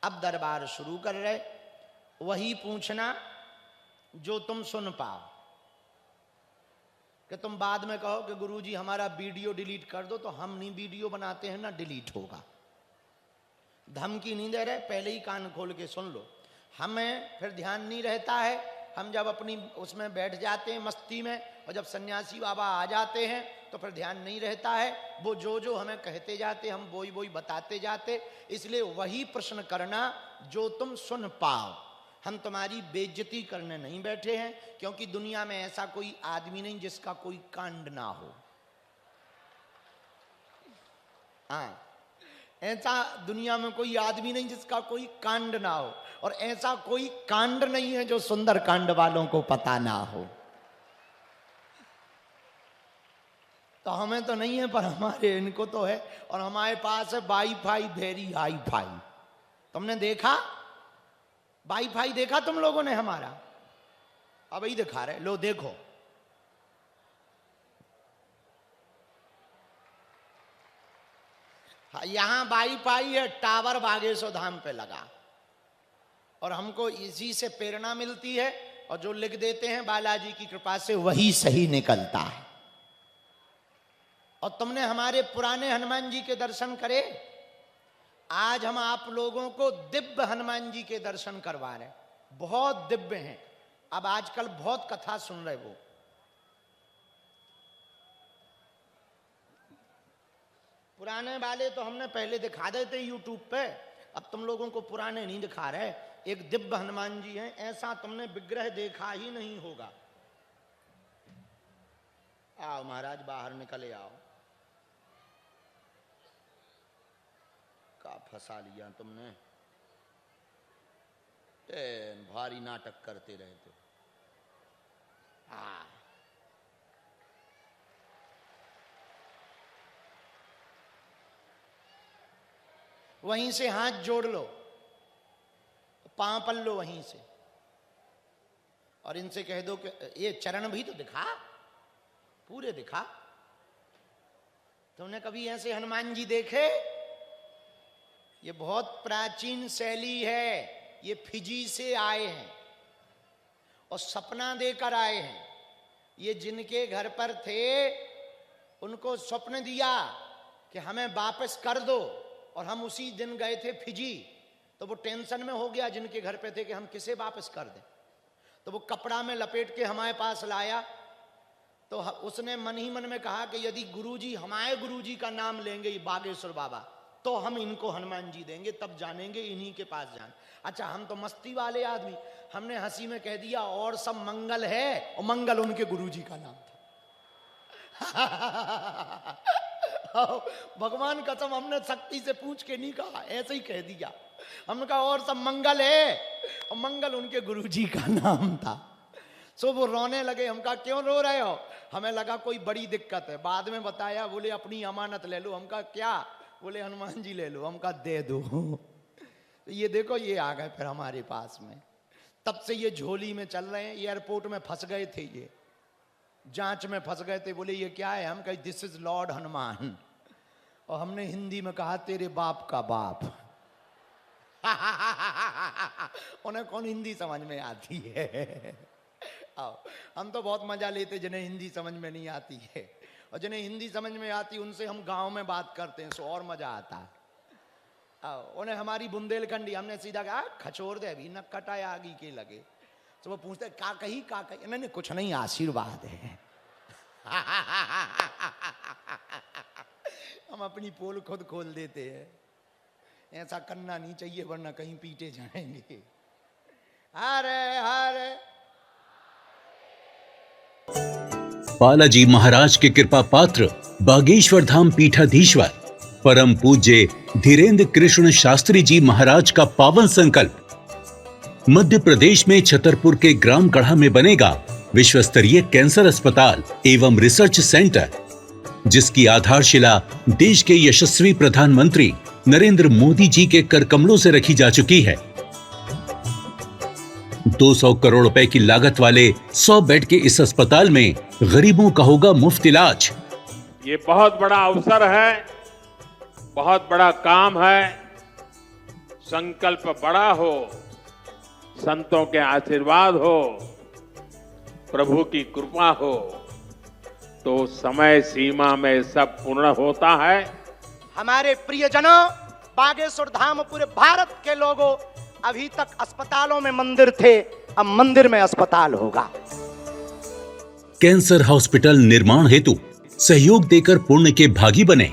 अब दरबार शुरू कर रहे, वही पूछना जो तुम सुन पाओ, कि तुम बाद में कहो कि गुरुजी हमारा वीडियो डिलीट कर दो, तो हम नहीं वीडियो बनाते हैं ना डिलीट होगा। धमकी नहीं दे रहे, पहले ही कान खोल के सुन लो। हमें फिर ध्यान नहीं रहता है, हम जब अपनी उसमें बैठ जाते हैं मस्ती में, और जब सन्यासी बाबा आ जाते हैं तो फिर ध्यान नहीं रहता है। वो जो जो हमें कहते जाते, हम वही वही बताते जाते। इसलिए वही प्रश्न करना जो तुम सुन पाओ। हम तुम्हारी बेइज्जती करने नहीं बैठे हैं, क्योंकि दुनिया में ऐसा कोई आदमी नहीं जिसका कोई कांड ना हो। हाँ, ऐसा दुनिया में कोई आदमी नहीं जिसका कोई कांड ना हो, और ऐसा कोई कांड नहीं है जो सुंदर कांड वालों को पता ना हो। तो हमें तो नहीं है, पर हमारे इनको तो है। और हमारे पास है वाईफाई, वेरी हाई फाई। तुमने देखा वाईफाई? देखा तुम लोगों ने हमारा? अब ही दिखा रहे, लो देखो। यहां वाईफाई है, टावर बागेश्वर धाम पे लगा, और हमको इसी से प्रेरणा मिलती है, और जो लिख देते हैं बालाजी की कृपा से वही सही निकलता है। और तुमने हमारे पुराने हनुमान जी के दर्शन करे, आज हम आप लोगों को दिव्य हनुमान जी के दर्शन करवा रहे हैं। बहुत दिव्य हैं। अब आजकल बहुत कथा सुन रहे वो। पुराने वाले तो हमने पहले दिखा देते यूट्यूब पे, अब तुम लोगों को पुराने नहीं दिखा रहे। एक दिव्य हनुमान जी हैं, ऐसा तुमने विग्रह देखा ही नहीं होगा। आओ महाराज, बाहर निकले आओ। का फंसा लिया तुमने, भारी नाटक करते रहते। हाँ, वहीं से हाथ जोड़ लो, पांव पल लो वहीं से, और इनसे कह दो कि ये चरण भी तो दिखा, पूरे दिखा। तुमने कभी ऐसे हनुमान जी देखे? ये बहुत प्राचीन शैली है। ये फिजी से आए हैं और सपना देकर आए हैं। ये जिनके घर पर थे उनको स्वप्न दिया कि हमें वापस कर दो, और हम उसी दिन गए थे फिजी। तो वो टेंशन में हो गया जिनके घर पे थे कि हम किसे वापस कर दें। तो वो कपड़ा में लपेट के हमारे पास लाया। तो उसने मन ही मन में कहा कि यदि गुरुजी हमारे गुरुजी का नाम लेंगे बागेश्वर बाबा, तो हम इनको हनुमान जी देंगे, तब जानेंगे इन्हीं के पास जान। अच्छा, हम तो मस्ती वाले आदमी, हमने हंसी में कह दिया और सब मंगल है, और मंगल उनके गुरुजी का नाम था। भगवान कसम, हमने शक्ति से पूछ के नहीं कहा, ऐसे ही कह दिया। हमने कहा और सब मंगल है, और मंगल उनके गुरुजी का नाम था। सो वो रोने लगे। हम कहा क्यों रो रहे हो? हमें लगा कोई बड़ी दिक्कत है। बाद में बताया, बोले अपनी अमानत ले लो। हम कहा क्या? बोले हनुमान जी ले लो। हम कहा दे दो। तो ये देखो, ये आ गए फिर हमारे पास में। तब से ये झोली में चल रहे हैं। एयरपोर्ट में फंस गए थे, ये जांच में फंस गए थे। बोले ये क्या है? हम कहे दिस इज लॉर्ड हनुमान। और हमने हिंदी में कहा तेरे बाप का बाप। उन्हें कौन हिंदी समझ में आती है? आओ, हम तो बहुत मजा लेते जिन्हें हिंदी समझ में नहीं आती है, और जिन्हें हिंदी समझ में आती उनसे हम गांव में बात करते हैं, सो और मजा आता है। आओ, उन्हें हमारी बुंदेलखंडी हमने सीधा कहा खचोर दे, अभी न कटाया आगी के लगे। तो वो पूछते का कही का कही? नहीं कुछ नहीं, आशीर्वाद है। हम अपनी पोल खुद खोल देते हैं। ऐसा करना नहीं चाहिए, वरना कहीं पीटे जाएंगे। हरे हरे। बालाजी महाराज के कृपा पात्र बागेश्वर धाम पीठाधीश्वर परम पूज्य धीरेन्द्र कृष्ण शास्त्री जी महाराज का पावन संकल्प। मध्य प्रदेश में छतरपुर के ग्राम गढ़ा में बनेगा विश्व स्तरीय कैंसर अस्पताल एवं रिसर्च सेंटर, जिसकी आधारशिला देश के यशस्वी प्रधानमंत्री नरेंद्र मोदी जी के कर कमलों से रखी जा चुकी है। 200 करोड़ रुपए की लागत वाले 100 बेड के इस अस्पताल में गरीबों का होगा मुफ्त इलाज। ये बहुत बड़ा अवसर है, बहुत बड़ा काम है। संकल्प बड़ा हो, संतों के आशीर्वाद हो, प्रभु की कृपा हो, तो समय सीमा में सब पूर्ण होता है। हमारे प्रियजनों, बागेश्वर धाम पूरे भारत के लोगों, अभी तक अस्पतालों में मंदिर थे, अब मंदिर में अस्पताल होगा। कैंसर हॉस्पिटल निर्माण हेतु सहयोग देकर पुण्य के भागी बने।